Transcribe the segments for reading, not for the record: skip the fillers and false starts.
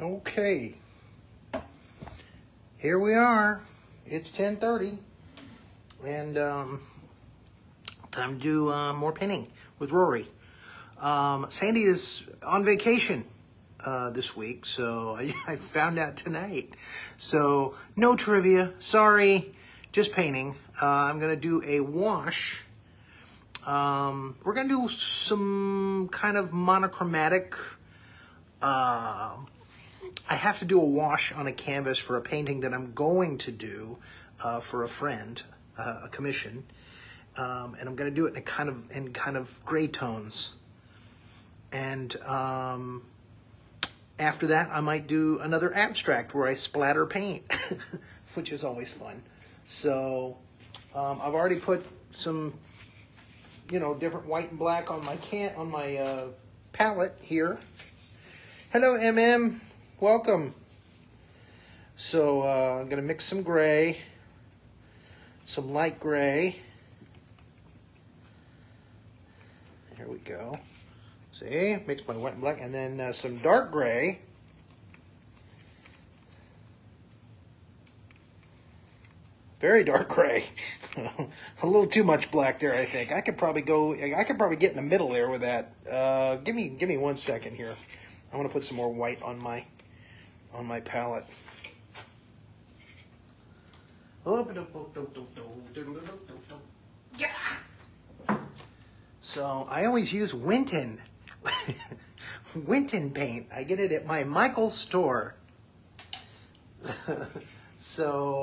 Okay, here we are. It's 10:30, and time to do more painting with Rory. Sandy is on vacation this week, so I found out tonight. So no trivia, sorry, just painting. I'm gonna do a wash. We're gonna do some kind of monochromatic. I have to do a wash on a canvas for a painting that I'm going to do for a friend, a commission, and I'm going to do it in kind of gray tones. And after that, I might do another abstract where I splatter paint, which is always fun. So I've already put some, different white and black on my palette here. Hello, MM. Welcome. So I'm going to mix some gray, some light gray. Here we go. See, mix my white and black, and then some dark gray. Very dark gray. A little too much black there, I think. I could probably get in the middle there with that. Give me 1 second here. I want to put some more white on my palette. Yeah. So I always use Winton. Winton paint. I get it at my Michael's store. So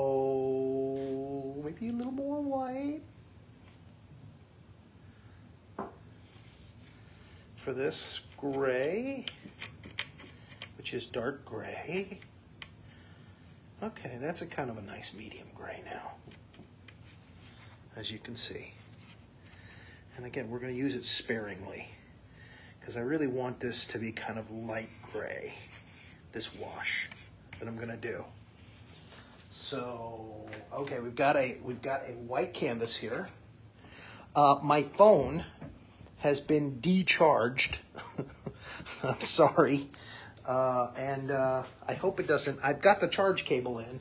maybe a little more white for this gray, which is dark gray. Okay, that's a kind of a nice medium gray now, as you can see. And again, we're going to use it sparingly because I really want this to be kind of light gray, this wash that I'm going to do. So, okay, we've got a white canvas here. My phone has been decharged. I'm sorry. And I hope it doesn't. I've got the charge cable in,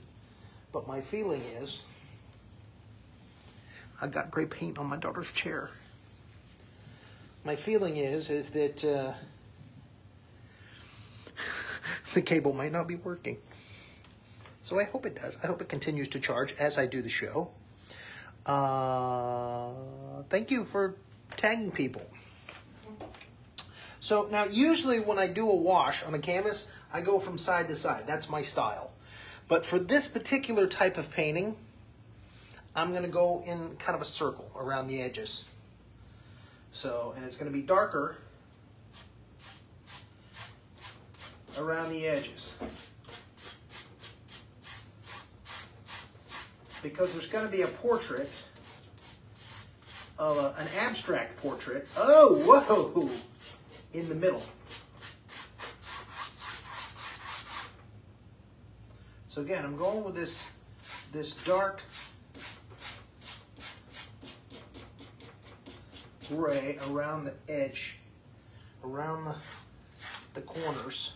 but my feeling is I've got gray paint on my daughter's chair. My feeling is that the cable might not be working. So I hope it does. I hope it continues to charge as I do the show. Thank you for tagging people. So now usually when I do a wash on a canvas, I go from side to side. That's my style. But for this particular type of painting, I'm going to go in kind of a circle around the edges. So, and it's going to be darker around the edges. Because there's going to be a portrait of an abstract portrait. Oh, whoa! In the middle. So again, I'm going with this dark gray around the edge, around the corners.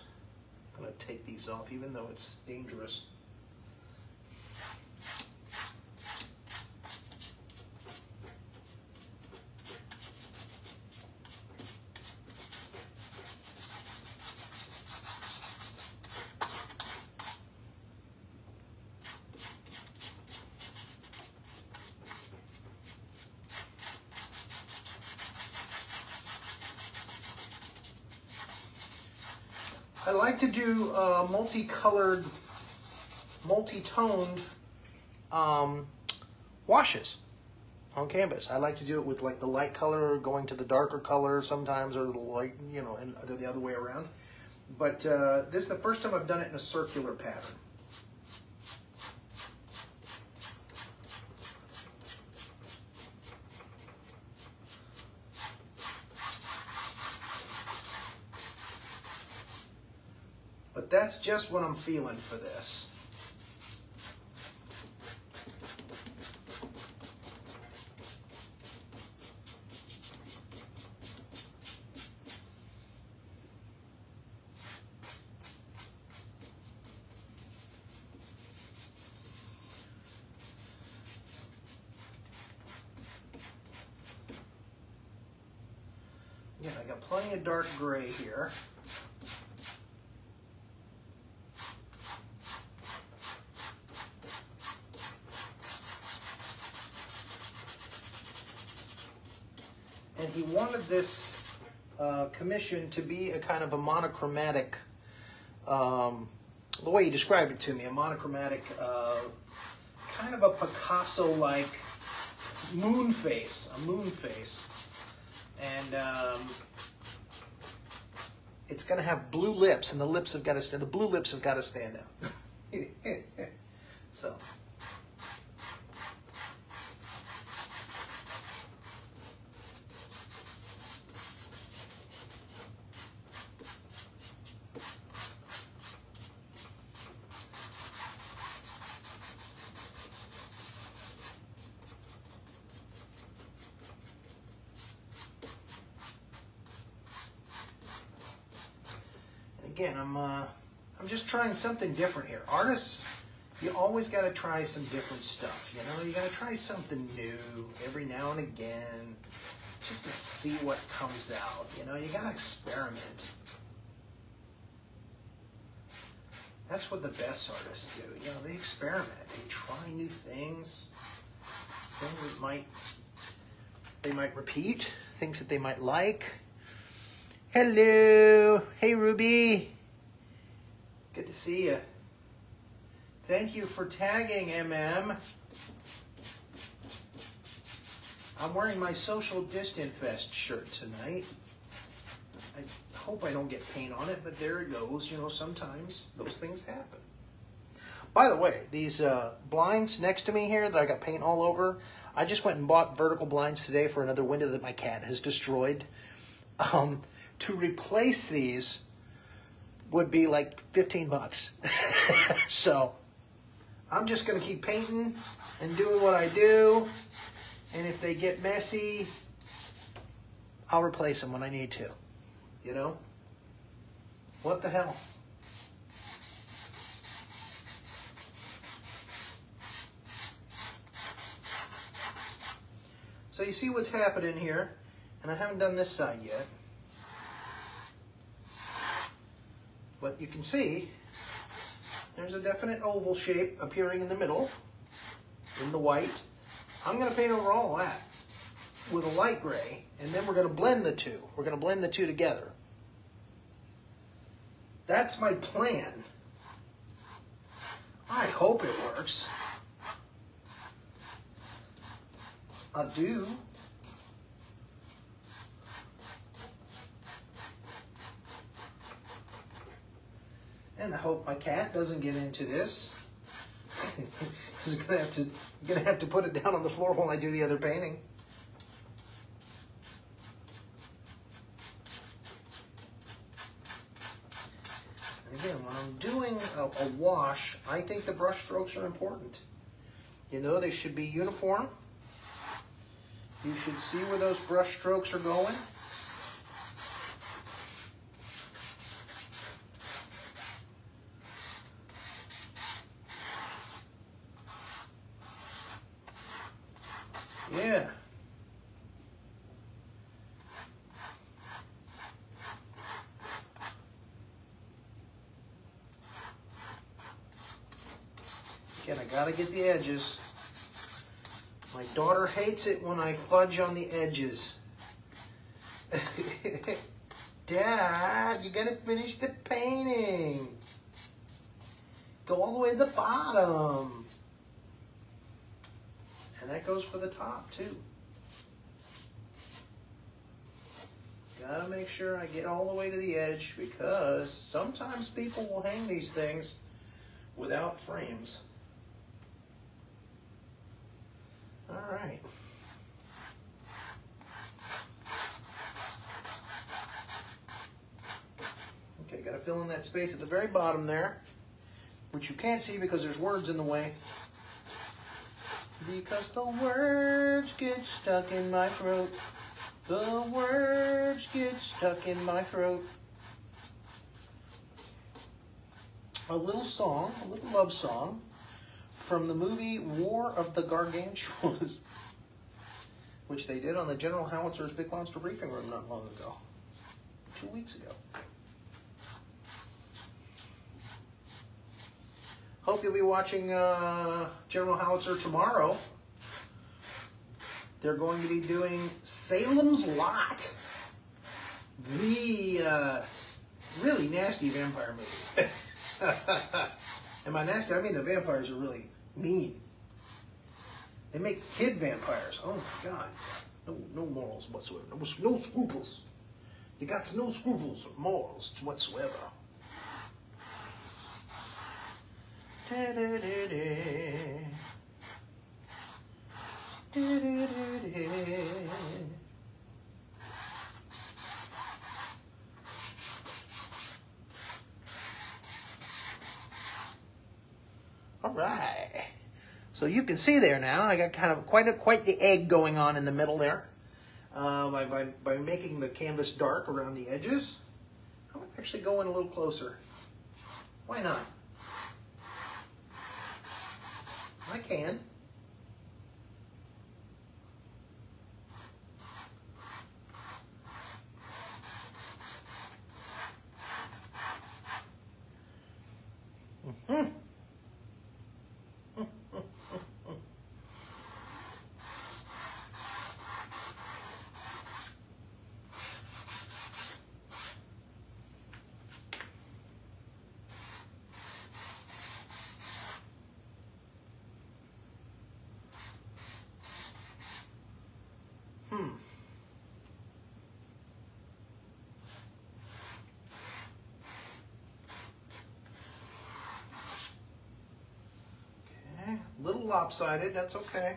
I'm going to take these off even though it's dangerous. I like to do multicolored, multi-toned washes on canvas. I like to do it with like the light color going to the darker color sometimes, or the light, and the other way around. But this is the first time I've done it in a circular pattern. But that's just what I'm feeling for this. Again, I got plenty of dark gray here. And he wanted this commission to be a kind of a monochromatic, the way he described it to me, a monochromatic, kind of a Picasso-like moon face, a moon face. And it's going to have blue lips, and the lips have got to stand. The blue lips have got to stand out. So. Again, I'm just trying something different here. Artists, you always got to try some different stuff. You know, you got to try something new every now and again, just to see what comes out. You know, you got to experiment. That's what the best artists do. You know, they experiment. They try new things. Things that they might repeat. Things that they might like. Hello. Hey, Ruby. Good to see you. Thank you for tagging, MM. I'm wearing my Social Distance Fest shirt tonight. I hope I don't get paint on it, but there it goes. You know, sometimes those things happen. By the way, these blinds next to me here that I got paint all over, I just went and bought vertical blinds today for another window that my cat has destroyed. To replace these would be like 15 bucks. So I'm just going to keep painting and doing what I do. And if they get messy, I'll replace them when I need to. You know? What the hell? So you see what's happening here. And I haven't done this side yet. But you can see there's a definite oval shape appearing in the middle, in the white. I'm going to paint over all that with a light gray, and then we're going to blend the two. We're going to blend the two together. That's my plan. I hope it works. I do. And I hope my cat doesn't get into this. He's gonna have to put it down on the floor while I do the other painting. And again, when I'm doing a wash, I think the brush strokes are important. You know, they should be uniform. You should see where those brush strokes are going. Yeah. Again, I gotta get the edges. My daughter hates it when I fudge on the edges. Dad, you gotta finish the painting. Go all the way to the bottom. And that goes for the top too. Gotta make sure I get all the way to the edge, because sometimes people will hang these things without frames. All right. Okay, gotta fill in that space at the very bottom there, which you can't see because there's words in the way. Because the words get stuck in my throat. The words get stuck in my throat. A little song, a little love song from the movie War of the Gargantuas, which they did on the General Howitzer's Big Monster Briefing Room not long ago. 2 weeks ago. Hope you'll be watching General Howitzer tomorrow. They're going to be doing Salem's Lot, the really nasty vampire movie. And by nasty, I mean the vampires are really mean. They make kid vampires. Oh my God. No morals whatsoever. No scruples. You got no scruples or morals whatsoever. All right. So you can see there now, I got kind of quite the egg going on in the middle there. By making the canvas dark around the edges. I'm going to actually go in a little closer. Why not? I can. Mm-hmm. A little lopsided, that's okay.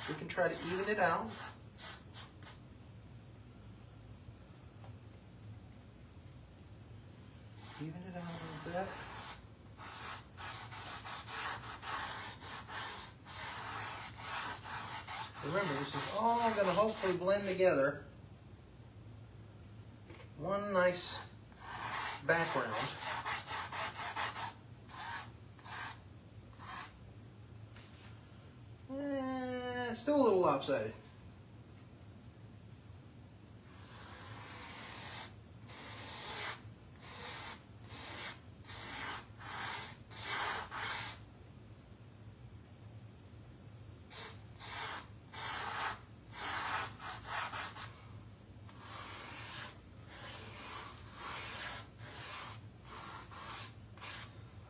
We can try to even it out. Even it out a little bit. Remember, this is all going to hopefully blend together. One nice background. Still a little lopsided.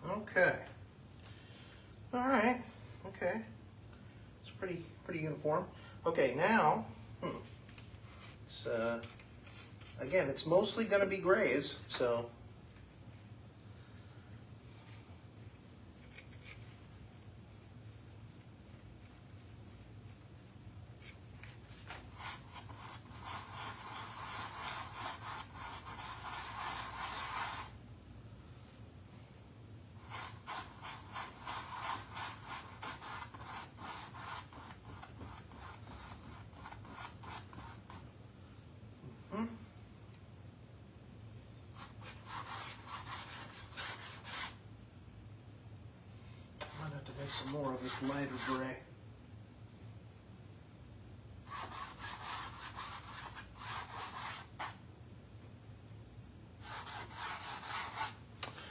Okay. All right. Okay. It's pretty uniform. Okay, now, it's, again, it's mostly going to be grays, so. Some more of this lighter gray.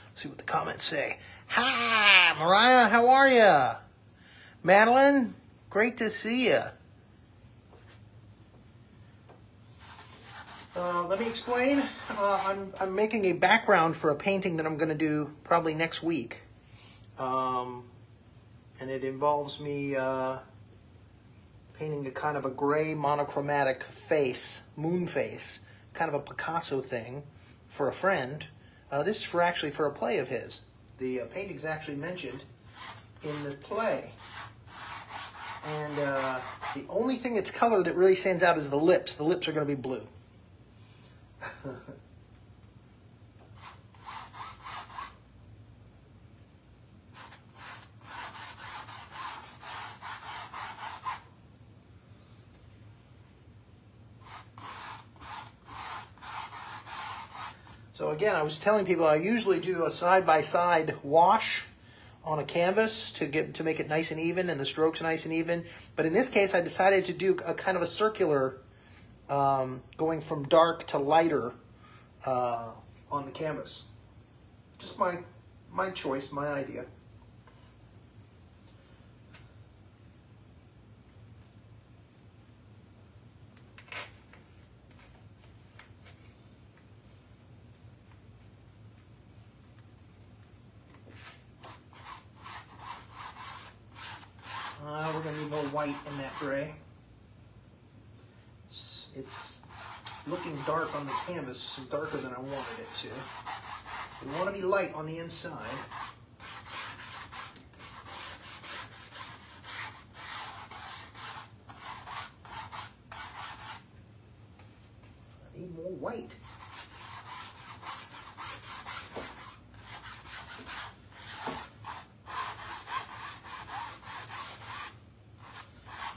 Let's see what the comments say. Hi, Mariah, how are you? Madeline, great to see you. Let me explain. I'm making a background for a painting that I'm going to do probably next week. And it involves me painting a kind of a gray monochromatic face, moon face, kind of a Picasso thing for a friend. This is actually for a play of his. The painting's actually mentioned in the play. And the only thing that's color that really stands out is the lips. The lips are going to be blue. So again, I was telling people I usually do a side-by-side wash on a canvas to make it nice and even and the strokes nice and even. But in this case, I decided to do a kind of a circular, going from dark to lighter on the canvas. Just my choice, my idea. We're going to need more white in that gray. It's looking dark on the canvas, darker than I wanted it to. We want to be light on the inside. I need more white.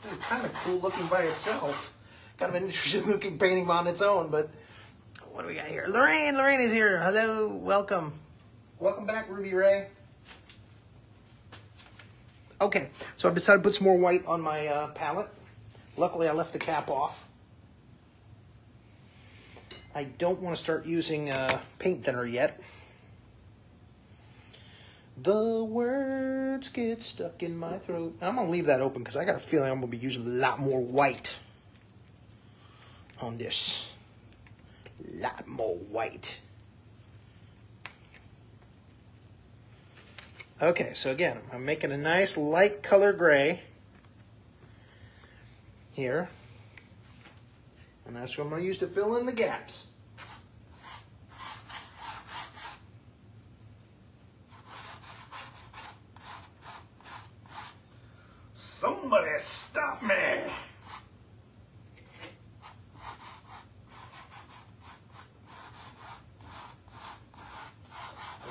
This is kind of cool looking by itself. Kind of an interesting looking painting on its own, but what do we got here? Lorraine is here. Hello, welcome. Welcome back, Ruby Ray. Okay, so I've decided to put some more white on my palette. Luckily, I left the cap off. I don't want to start using paint thinner yet. The words get stuck in my throat. I'm going to leave that open because I got a feeling I'm going to be using a lot more white on this. A lot more white. Okay, so again, I'm making a nice light color gray here. And that's what I'm going to use to fill in the gaps. Somebody stop me!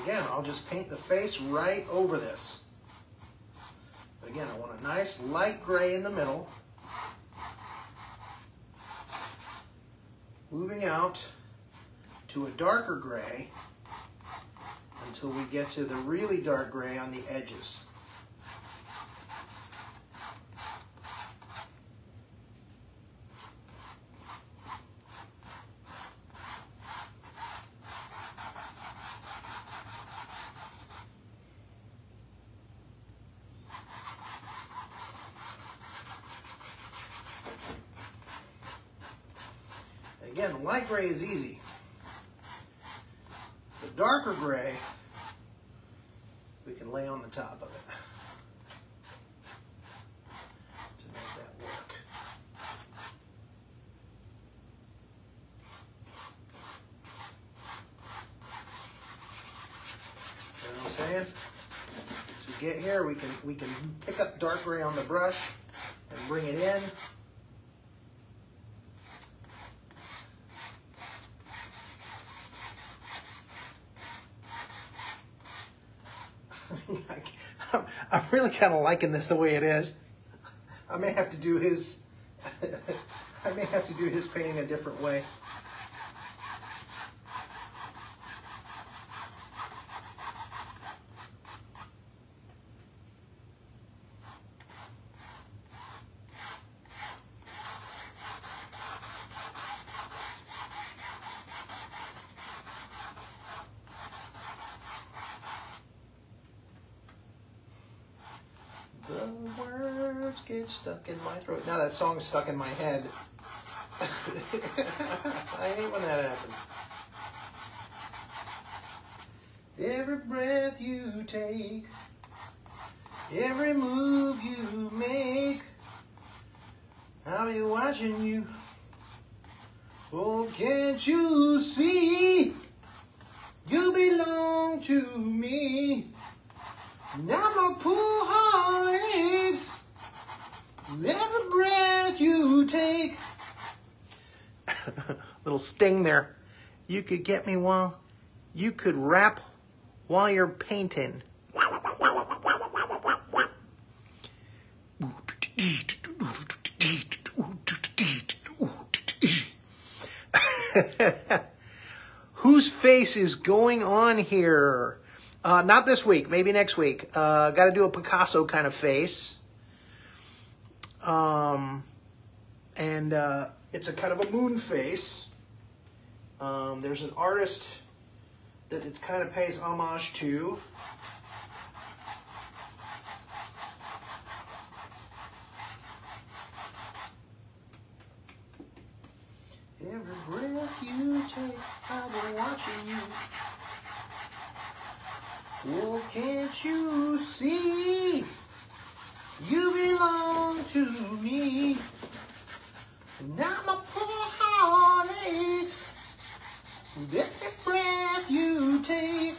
Again, I'll just paint the face right over this. But again, I want a nice light gray in the middle. Moving out to a darker gray until we get to the really dark gray on the edges. Again, the light gray is easy. The darker gray, we can lay on the top of it to make that work. You know what I'm saying? As we get here, we can pick up dark gray on the brush and bring it in. I'm really kind of liking this the way it is. I may have to do his I may have to do his painting a different way. The words get stuck in my throat. Now that song's stuck in my head. I hate when that happens. Every breath you take, every move you make, I'll be watching you. Oh, can't you see? You belong to me. Now my poor heart aches. Every breath you take. Little sting there. You could get me while you could rap while you're painting. Whose face is going on here? Not this week, maybe next week. Got to do a Picasso kind of face. And it's a kind of a moon face. There's an artist that it kind of pays homage to. Every breath you take, I'll be watching you. Oh, can't you see? You belong to me. Now my poor heart aches with every breath you take.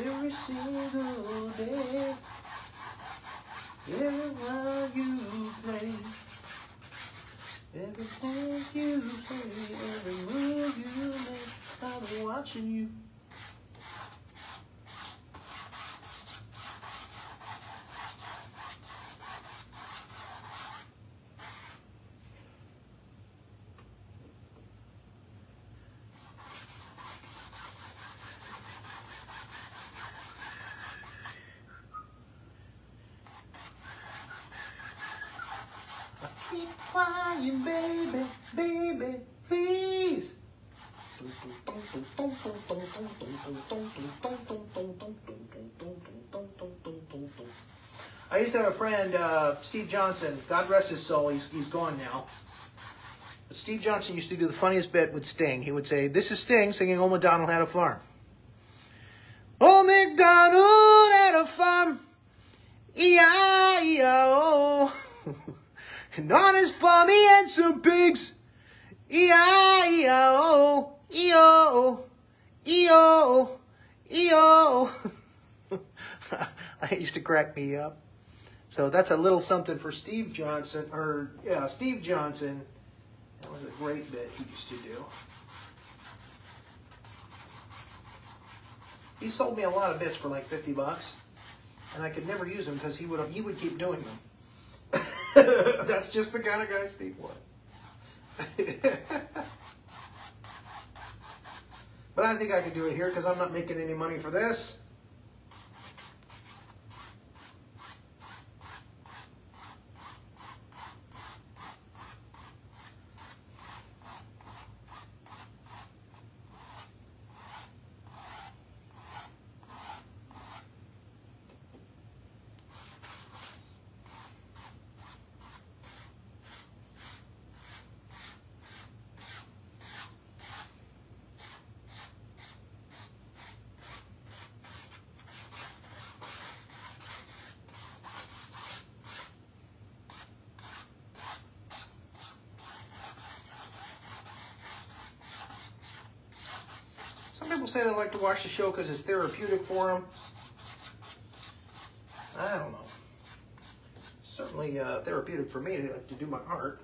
Every single day. Every while you play. Everything you say, every move you make, I'll be watching you. Keep crying, baby, baby, please. I used to have a friend, Steve Johnson. God rest his soul. He's gone now. But Steve Johnson used to do the funniest bit with Sting. He would say, "This is Sting singing Old MacDonald Had a Farm." Old MacDonald had a farm, E-I-E-I-O. And on his farm he had some pigs, E-I-E-I-O, E-O, E-O, E-O. That used to crack me up. So that's a little something for Steve Johnson, Steve Johnson. That was a great bit he used to do. He sold me a lot of bits for like $50, and I could never use them because he would keep doing them. That's just the kind of guy Steve was. But I think I could do it here because I'm not making any money for this. Some people say they like to watch the show because it's therapeutic for them. I don't know. Certainly therapeutic for me to do my art.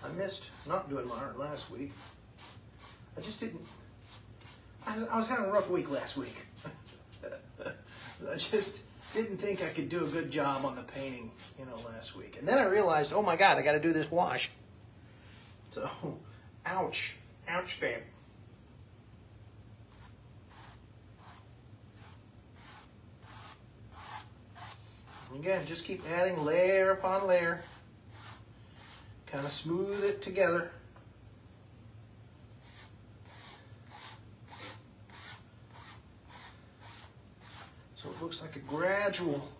I missed not doing my art last week. I just didn't. I was having a rough week last week. I just didn't think I could do a good job on the painting, last week. And then I realized, oh my God, I got to do this wash. So, ouch. Ouch, babe. Again, just keep adding layer upon layer. Kind of smooth it together. So it looks like a gradual.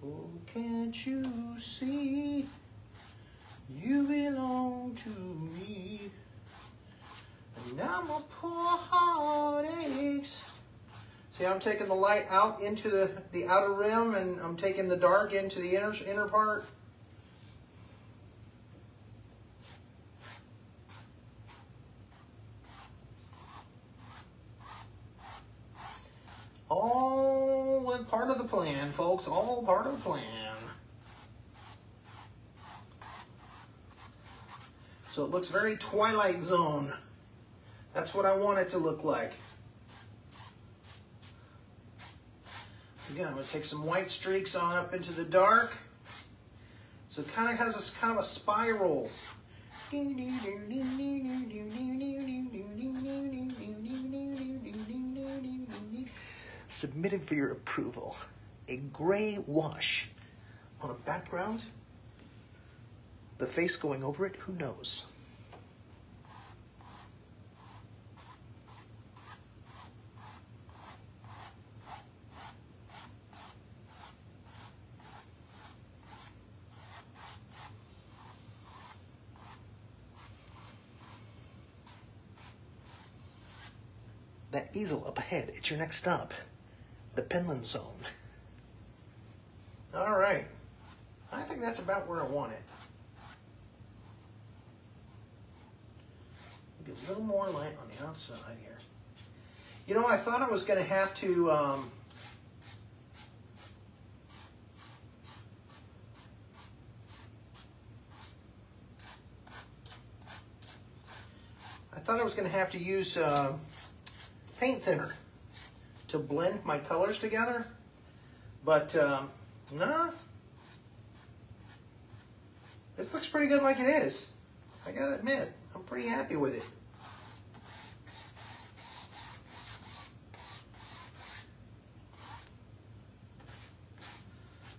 Oh, can't you see you belong to me? And now my poor heart aches. See, I'm taking the light out into the outer rim, and I'm taking the dark into the inner part. All part of the plan, folks. All part of the plan. So it looks very Twilight Zone. That's what I want it to look like. Again, I'm going to take some white streaks on up into the dark. So it kind of has this kind of a spiral. Submitted for your approval. A gray wash on a background. The face going over it, who knows? That easel up ahead, it's your next stop. The Penland zone. All right. I think that's about where I want it. Get a little more light on the outside here. You know, I thought I was going to have to use paint thinner to blend my colors together, but nah, this looks pretty good like it is. I gotta admit, I'm pretty happy with it.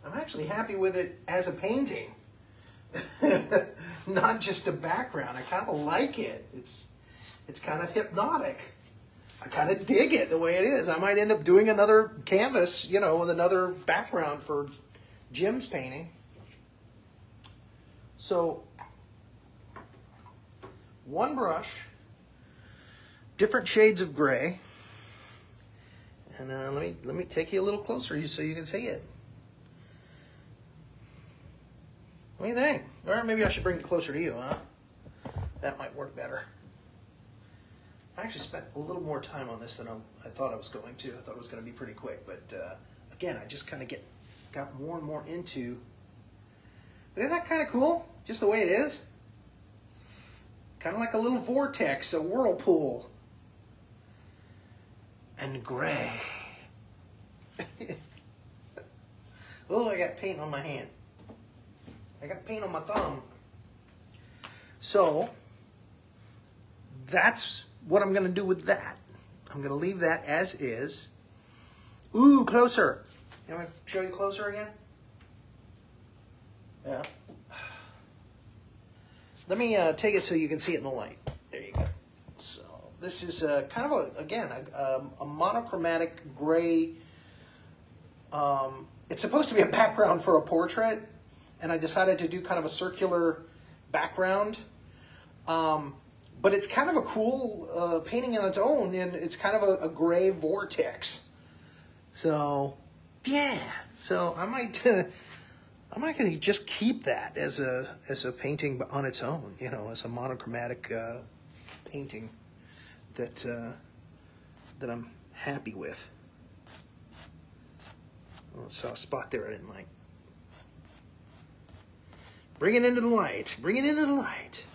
I'm actually happy with it as a painting, not just a background. I kind of like it. It's kind of hypnotic. I kind of dig it the way it is. I might end up doing another canvas, you know, with another background for Jim's painting. So, one brush, different shades of gray, and let me take you a little closer so you can see it. What do you think? Or maybe I should bring it closer to you, huh? That might work better. I actually spent a little more time on this than I thought I was going to. I thought it was going to be pretty quick, but again, I just kind of got more and more into. But isn't that kind of cool? Just the way it is. Kind of like a little vortex, a whirlpool. And gray. Oh, I got paint on my hand. I got paint on my thumb. So, that's what I'm going to do with that. I'm going to leave that as is. Ooh, closer. You want me to show you closer again? Yeah. Let me take it so you can see it in the light. There you go. So this is kind of a monochromatic gray. It's supposed to be a background for a portrait, and I decided to do kind of a circular background. But it's kind of a cool painting on its own, and it's kind of a gray vortex. So, yeah. So I might gonna just keep that as a painting on its own, you know, as a monochromatic painting that I'm happy with. Oh, I saw a spot there I didn't like. Bring it into the light. Bring it into the light.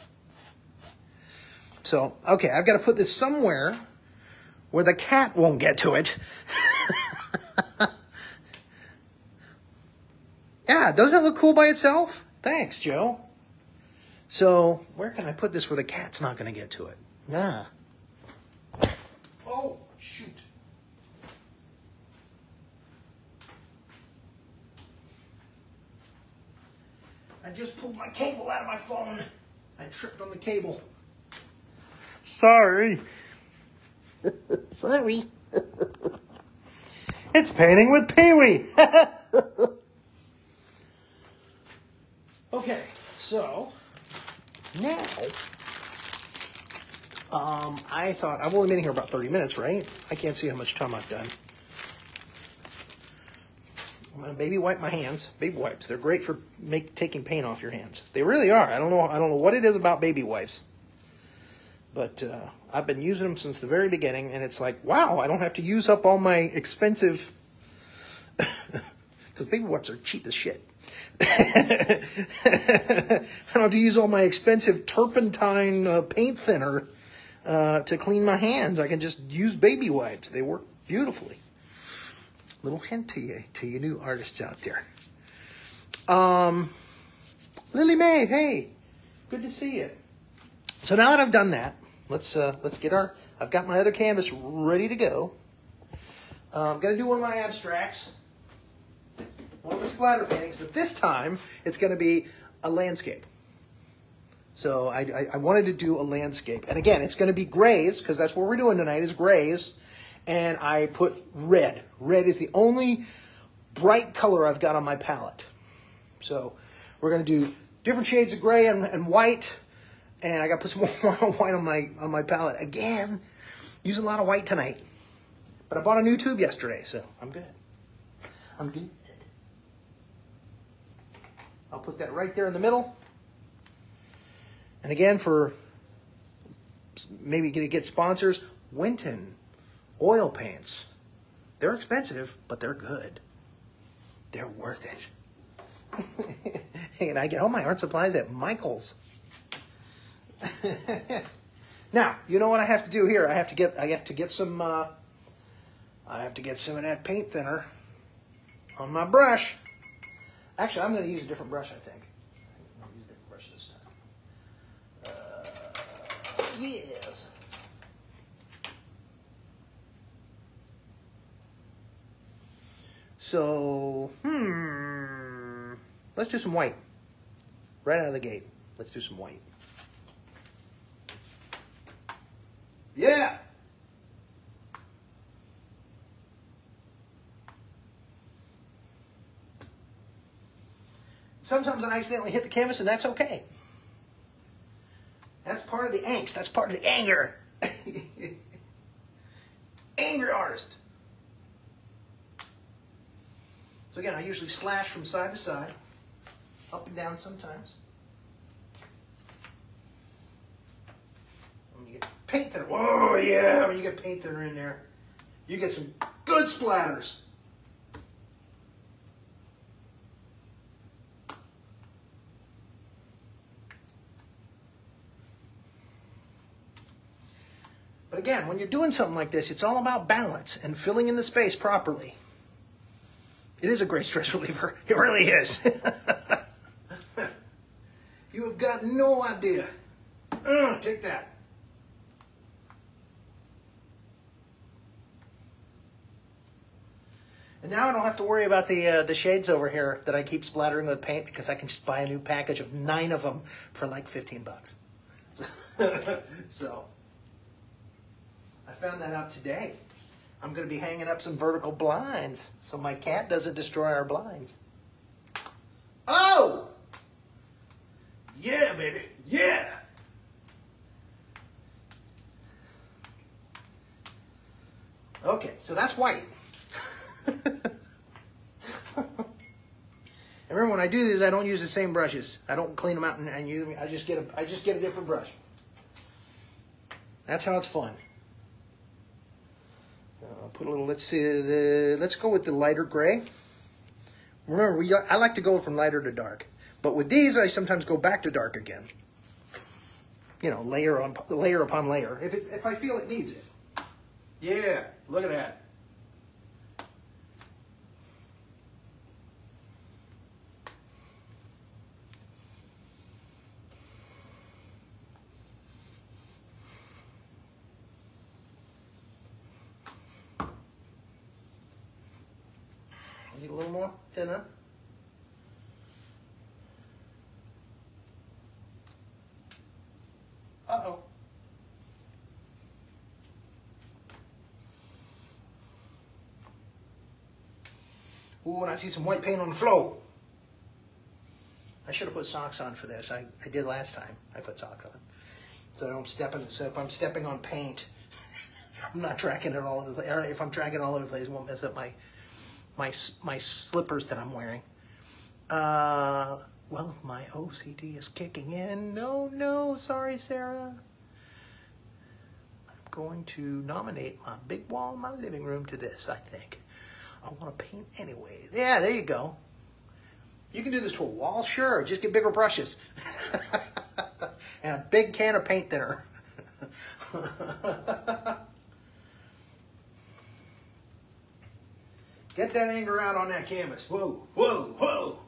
So, okay, I've got to put this somewhere where the cat won't get to it. Yeah, doesn't it look cool by itself? Thanks, Joe. So, where can I put this where the cat's not going to get to it? Yeah. Oh, shoot. I just pulled my cable out of my phone. I tripped on the cable. Sorry. Sorry. It's painting with Pee-wee. Okay, so now I thought I've only been here about 30 minutes, right? I can't see how much time I've done. I'm gonna baby wipe my hands. Baby wipes, they're great for taking paint off your hands. They really are. I don't know what it is about baby wipes. But I've been using them since the very beginning, and it's like, wow, I don't have to use up all my expensive, because baby wipes are cheap as shit. I don't have to use all my expensive turpentine paint thinner to clean my hands. I can just use baby wipes. They work beautifully. Little hint to you new artists out there. Lily Mae, hey, good to see you. So now that I've done that, let's get I've got my other canvas ready to go. I'm gonna do one of my abstracts, one of the splatter paintings, but this time it's gonna be a landscape. So I wanted to do a landscape, and again, it's gonna be grays because that's what we're doing tonight is grays, and I put red. Red is the only bright color I've got on my palette. So we're gonna do different shades of gray and white. And I got to put some more white on my palette. Again, using a lot of white tonight. But I bought a new tube yesterday, so I'm good. I'm good. I'll put that right there in the middle. And again, for maybe going to get sponsors, Winton oil paints. They're expensive, but they're good. They're worth it. And I get all my art supplies at Michael's. Now, you know what I have to do here? I have to get some of that paint thinner on my brush. Actually, I'm going to use a different brush, I think. I'm going to use a different brush this time. Yes. So, let's do some white. Right out of the gate. Let's do some white. Yeah. Sometimes I accidentally hit the canvas, and that's okay. That's part of the angst. That's part of the anger. Angry artist. So again, I usually slash from side to side, up and down sometimes. When you get paint thinner, whoa, yeah, when you get paint thinner in there, you get some good splatters. But again, when you're doing something like this, it's all about balance and filling in the space properly. It is a great stress reliever. It really is. You have got no idea. Take that. And now I don't have to worry about the shades over here that I keep splattering with paint because I can just buy a new package of 9 of them for like 15 bucks. So, I found that out today. I'm going to be hanging up some vertical blinds so my cat doesn't destroy our blinds. Oh! Yeah, baby. Yeah! Okay, so that's white. And remember, when I do these, I don't use the same brushes. I don't clean them out and use them. I just get a different brush. That's how it's fun. I'll put a little. Let's see. Let's go with the lighter gray. Remember, I like to go from lighter to dark, but with these, I sometimes go back to dark again. You know, layer upon layer, if I feel it needs it. Yeah, look at that. Need a little more thinner. Uh-oh. Ooh, and I see some white paint on the floor. I should have put socks on for this. I did last time. I put socks on. So I don't step in, so if I'm stepping on paint, I'm not tracking it all over the place. Or if I'm tracking it all over the place, it won't mess up my slippers that I'm wearing. Well, my OCD is kicking in. No, sorry, Sarah. going to nominate my big wall in my living room to this, I think. I want to paint anyway. Yeah, there you go. You can do this to a wall, sure. Just get bigger brushes. And a big can of paint thinner. Get that anger out on that canvas. Whoa, whoa, whoa.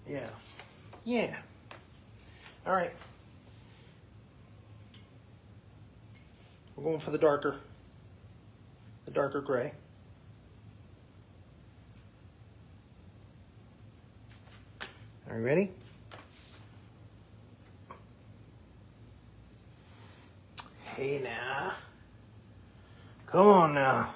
Yeah. Yeah. All right. We're going for the darker gray. Are you ready? Hey now. Come on now.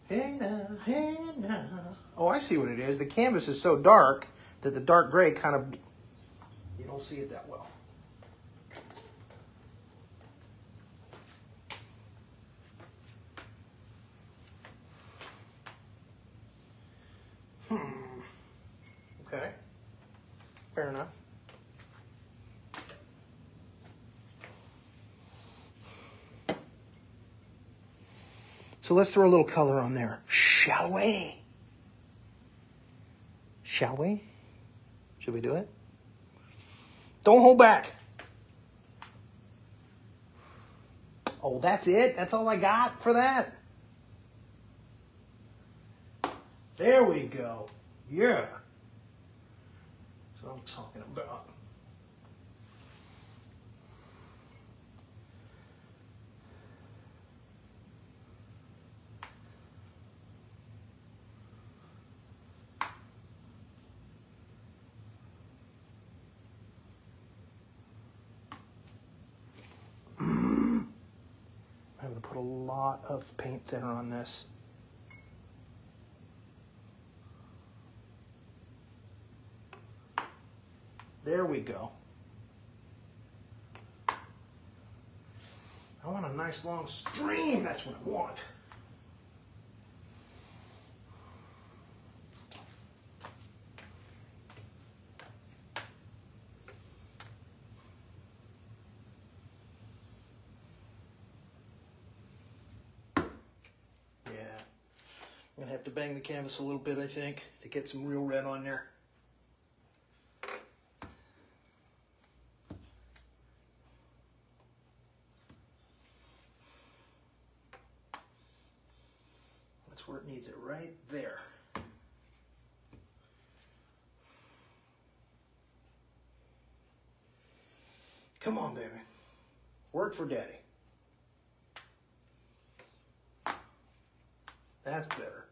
Hey now, hey now. Oh, I see what it is. The canvas is so dark that the dark gray kind of, you don't see it that well. Okay. Fair enough. So let's throw a little color on there, shall we? Shall we? Should we do it? Don't hold back. Oh, that's it? That's all I got for that? There we go. Yeah. That's what I'm talking about. I'm going to put a lot of paint thinner on this. There we go. I want a nice long stream. That's what I want. I'm gonna have to bang the canvas a little bit, I think, to get some real red on there. That's where it needs it, right there. Come on, baby. Work for daddy. That's better.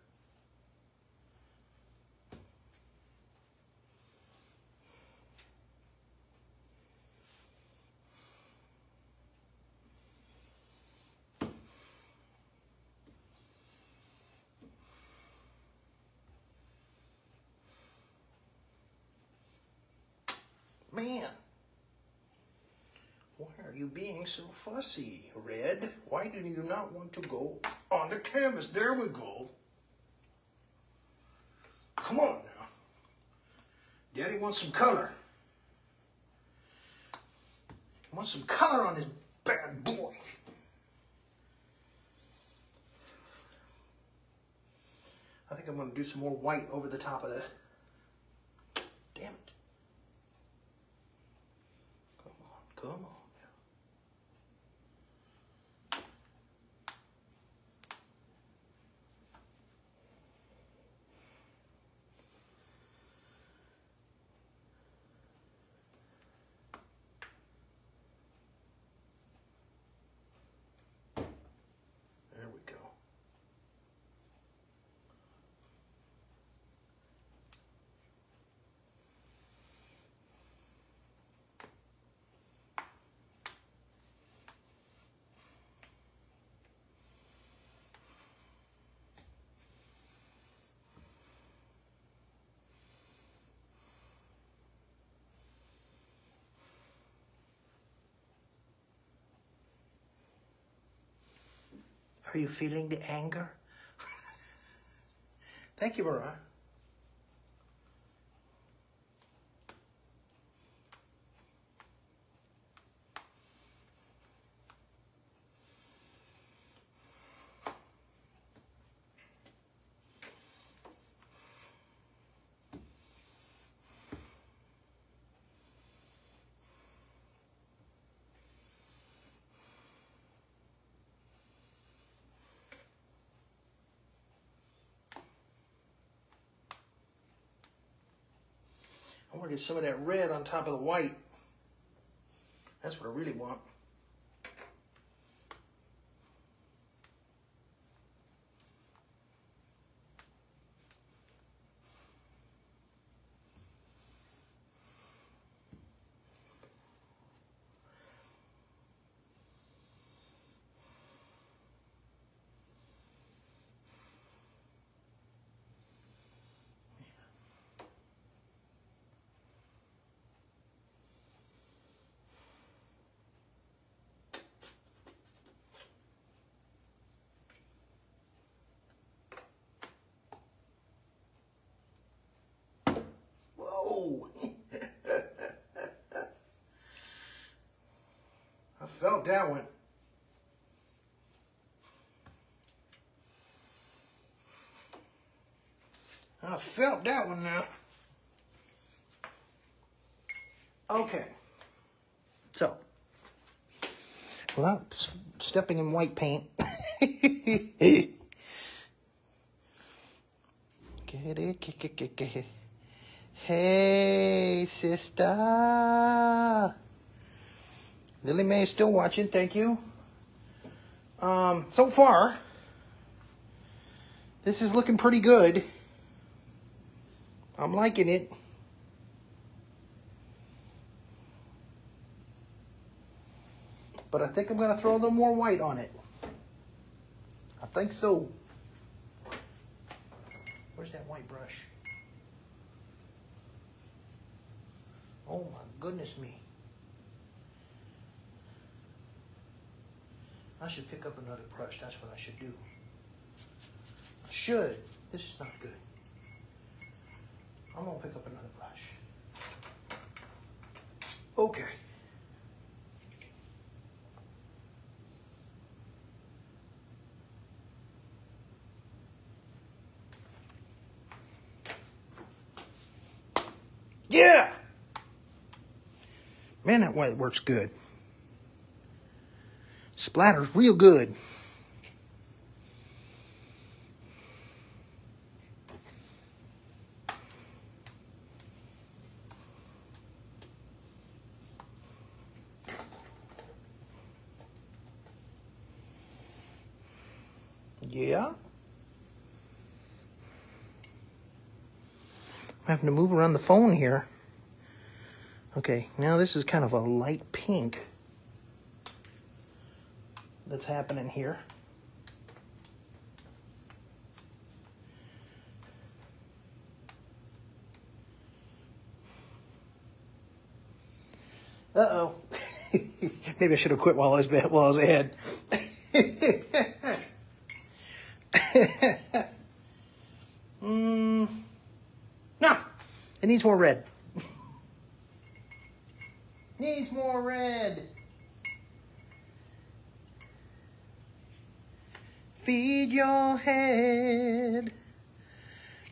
Man, why are you being so fussy, Red? Why do you not want to go on the canvas? There we go. Come on now. Daddy wants some color. He wants some color on this bad boy. I think I'm going to do some more white over the top of this. Damn it. Come on. There we go. Are you feeling the anger? Thank you, Rory. I want to get some of that red on top of the white. That's what I really want. I felt that one. I felt that one now. Okay. So, without stepping in white paint. Hey, sister. Lily Mae is still watching. Thank you. So far, this is looking pretty good. I'm liking it. But I think I'm going to throw a little more white on it. I think so. Where's that white brush? Oh my goodness me. I should pick up another brush. That's what I should do. I should. This is not good. I'm going to pick up another brush. Okay. Yeah! Man, that white works good. Splatter's real good. Yeah. I'm having to move around the phone here. Okay, now this is kind of a light pink that's happening here. Uh-oh. Maybe I should have quit while I was ahead. No, it needs more red. Needs more red. Feed your head.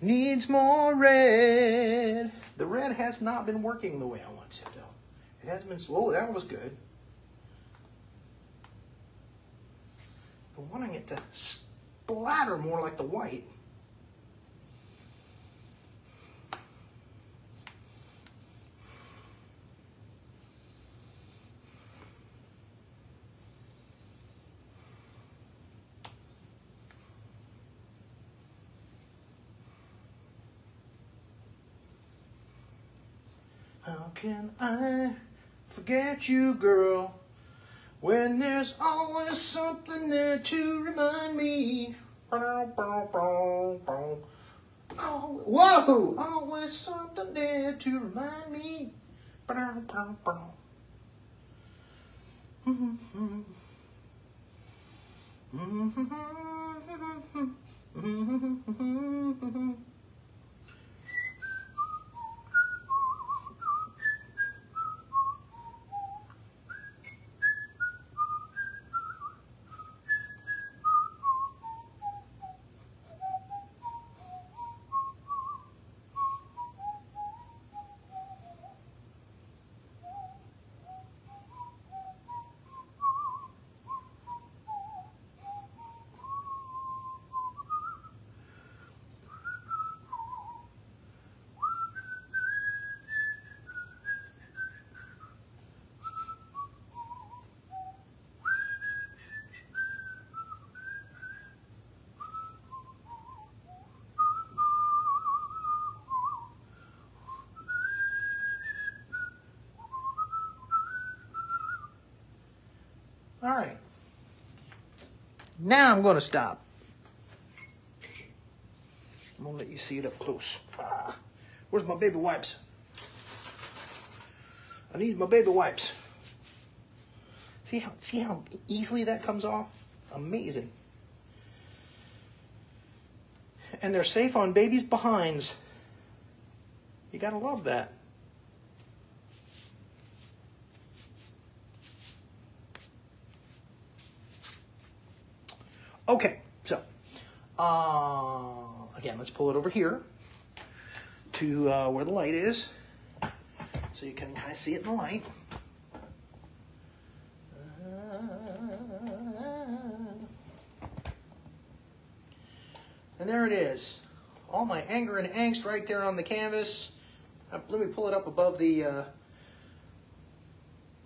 Needs more red. The red has not been working the way I want it to. It hasn't been. Oh, that was good. I'm wanting it to splatter more like the white. How can I forget you, girl, when there's always something there to remind me? Oh, whoa! Always something there to remind me. All right. Now I'm going to stop. I'm going to let you see it up close. Where's my baby wipes? I need my baby wipes. See how easily that comes off? Amazing. And they're safe on babies' behinds. You gotta love that. Okay, so again, let's pull it over here to where the light is, so you can kind of see it in the light. And there it is. All my anger and angst right there on the canvas. Let me pull it up above the,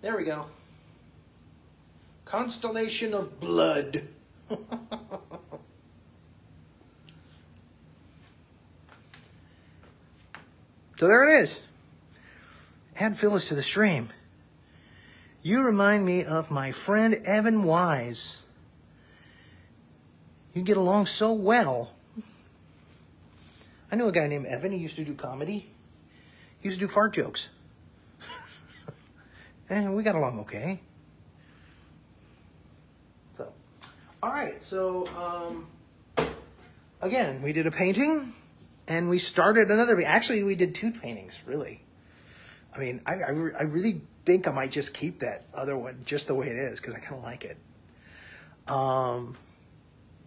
there we go. Constellation of blood. So there it is. Add Phyllis to the stream. You remind me of my friend Evan Wise. You get along so well. I know a guy named Evan. He used to do comedy. He used to do fart jokes. And we got along okay. So, all right. So, again, we did a painting, and we started another. Actually, we did two paintings, really. I mean, I really think I might just keep that other one just the way it is, because I kind of like it.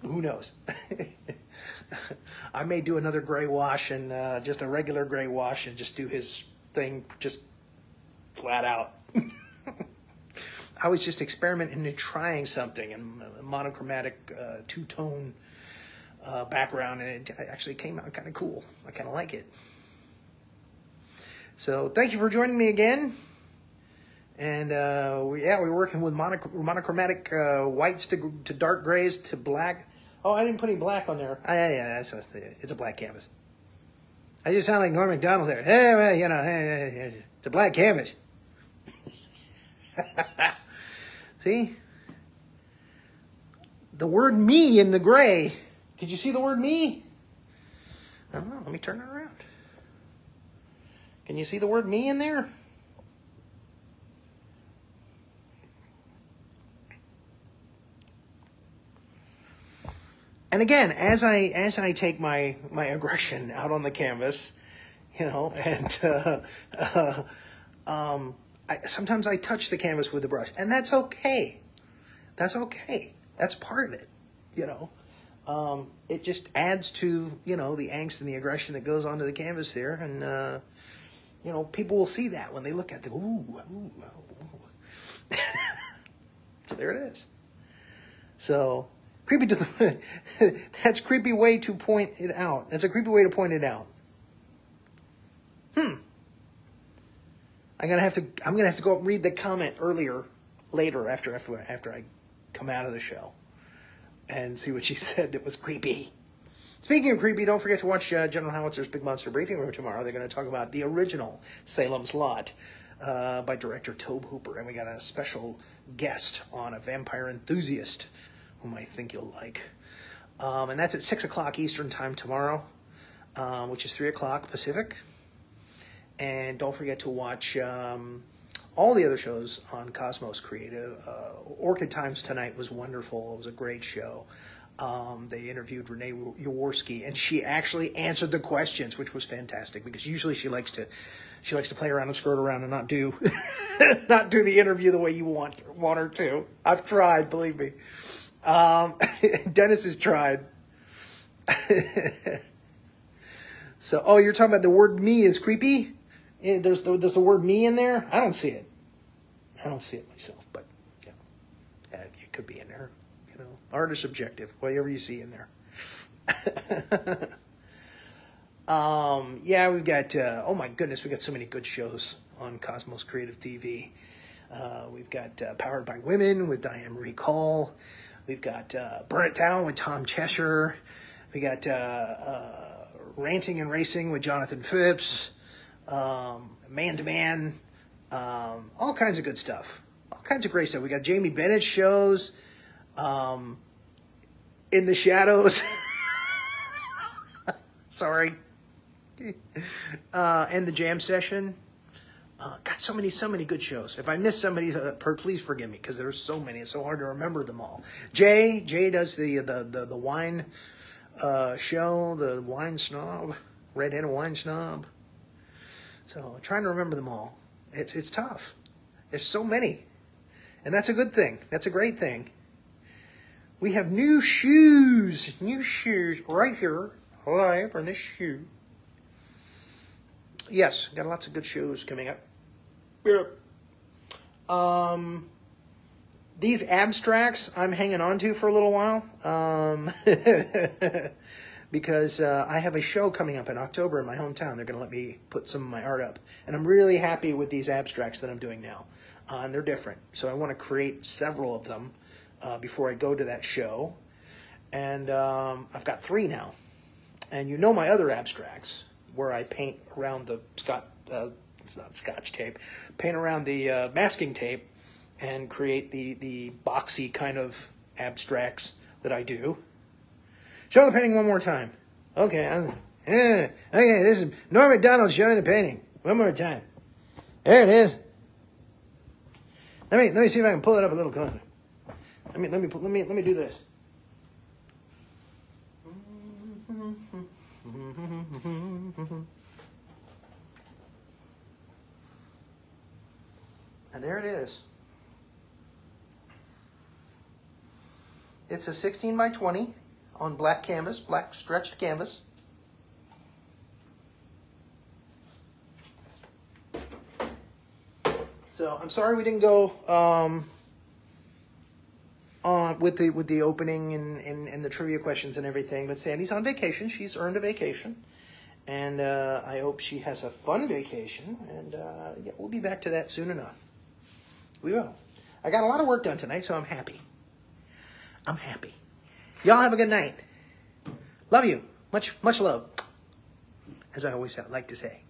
Who knows? I may do another gray wash and just a regular gray wash and just do his thing just flat out. I was just experimenting and trying something in a monochromatic two-tone background, and it actually came out kind of cool. I kind of like it. So thank you for joining me again. And we're working with monochromatic whites to dark grays to black. Oh, I didn't put any black on there. Yeah, it's a black canvas. I just sound like Norm Macdonald there. Hey, well, you know, hey, it's a black canvas. See? The word me in the gray. Did you see the word me? I don't know. Let me turn it around. Can you see the word me in there? And again, as I take my aggression out on the canvas, you know, and sometimes I touch the canvas with the brush, and that's okay. That's okay. That's part of it, you know. It just adds to, you know, the angst and the aggression that goes onto the canvas there, and you know, people will see that when they look at it. Ooh, ooh, ooh. So there it is. So. Creepy to the that's a creepy way to point it out. That's a creepy way to point it out. I'm gonna have to go up and read the comment later after I come out of the show and see what she said that was creepy. Speaking of creepy, don't forget to watch General Howitzer's Big Monster Briefing Room tomorrow. They're going to talk about the original Salem's Lot by director Tobe Hooper, and we got a special guest on, a vampire enthusiast, whom I think you'll like. And that's at 6 o'clock Eastern time tomorrow, which is 3 o'clock Pacific. And don't forget to watch all the other shows on Cosmos Creative. Orchid Times Tonight was wonderful. It was a great show. They interviewed Renee Jaworski, and she actually answered the questions, which was fantastic, because usually she likes to play around and skirt around and not do not do the interview the way you want her to. I've tried, believe me. Dennis has tried. So, oh, you're talking about the word "me" is creepy? There's the word "me" in there? I don't see it. I don't see it myself, but yeah, it could be in there. You know, art is subjective. Whatever you see in there. Yeah, we've got. Oh my goodness, we got so many good shows on Cosmos Creative TV. We've got Powered by Women with Diane Marie Call. We've got Burn It Down with Tom Cheshire. We got Ranting and Racing with Jonathan Phipps. Man to Man. All kinds of good stuff. All kinds of great stuff. We got Jamie Bennett shows. In the Shadows. Sorry. And the Jam Session. Got so many good shows. If I miss somebody, please forgive me, because there's so many. It's so hard to remember them all. Jay does the wine show, the Wine Snob, Red-Headed Wine Snob. So trying to remember them all. It's tough. There's so many. And that's a good thing. That's a great thing. We have new shoes right here, live on this shoe. Yes, got lots of good shows coming up. Yeah. These abstracts I'm hanging on to for a little while. Because I have a show coming up in October in my hometown. They're going to let me put some of my art up. And I'm really happy with these abstracts that I'm doing now. And they're different. So I want to create several of them before I go to that show. And I've got 3 now. And you know my other abstracts, where I paint around the it's not Scotch tape, paint around the masking tape and create the boxy kind of abstracts that I do. Show the painting one more time. Okay, okay, this is Norm Macdonald showing the painting. One more time. There it is. Let me see if I can pull it up a little closer. Let me do this. And there it is. It's a 16 by 20 on black canvas, black stretched canvas. So I'm sorry we didn't go with the opening and the trivia questions and everything, but Sandy's on vacation. She's earned a vacation, and I hope she has a fun vacation. And yeah, we'll be back to that soon enough. We will. I got a lot of work done tonight, so I'm happy. I'm happy. Y'all have a good night. Love you. Much love. As I always like to say.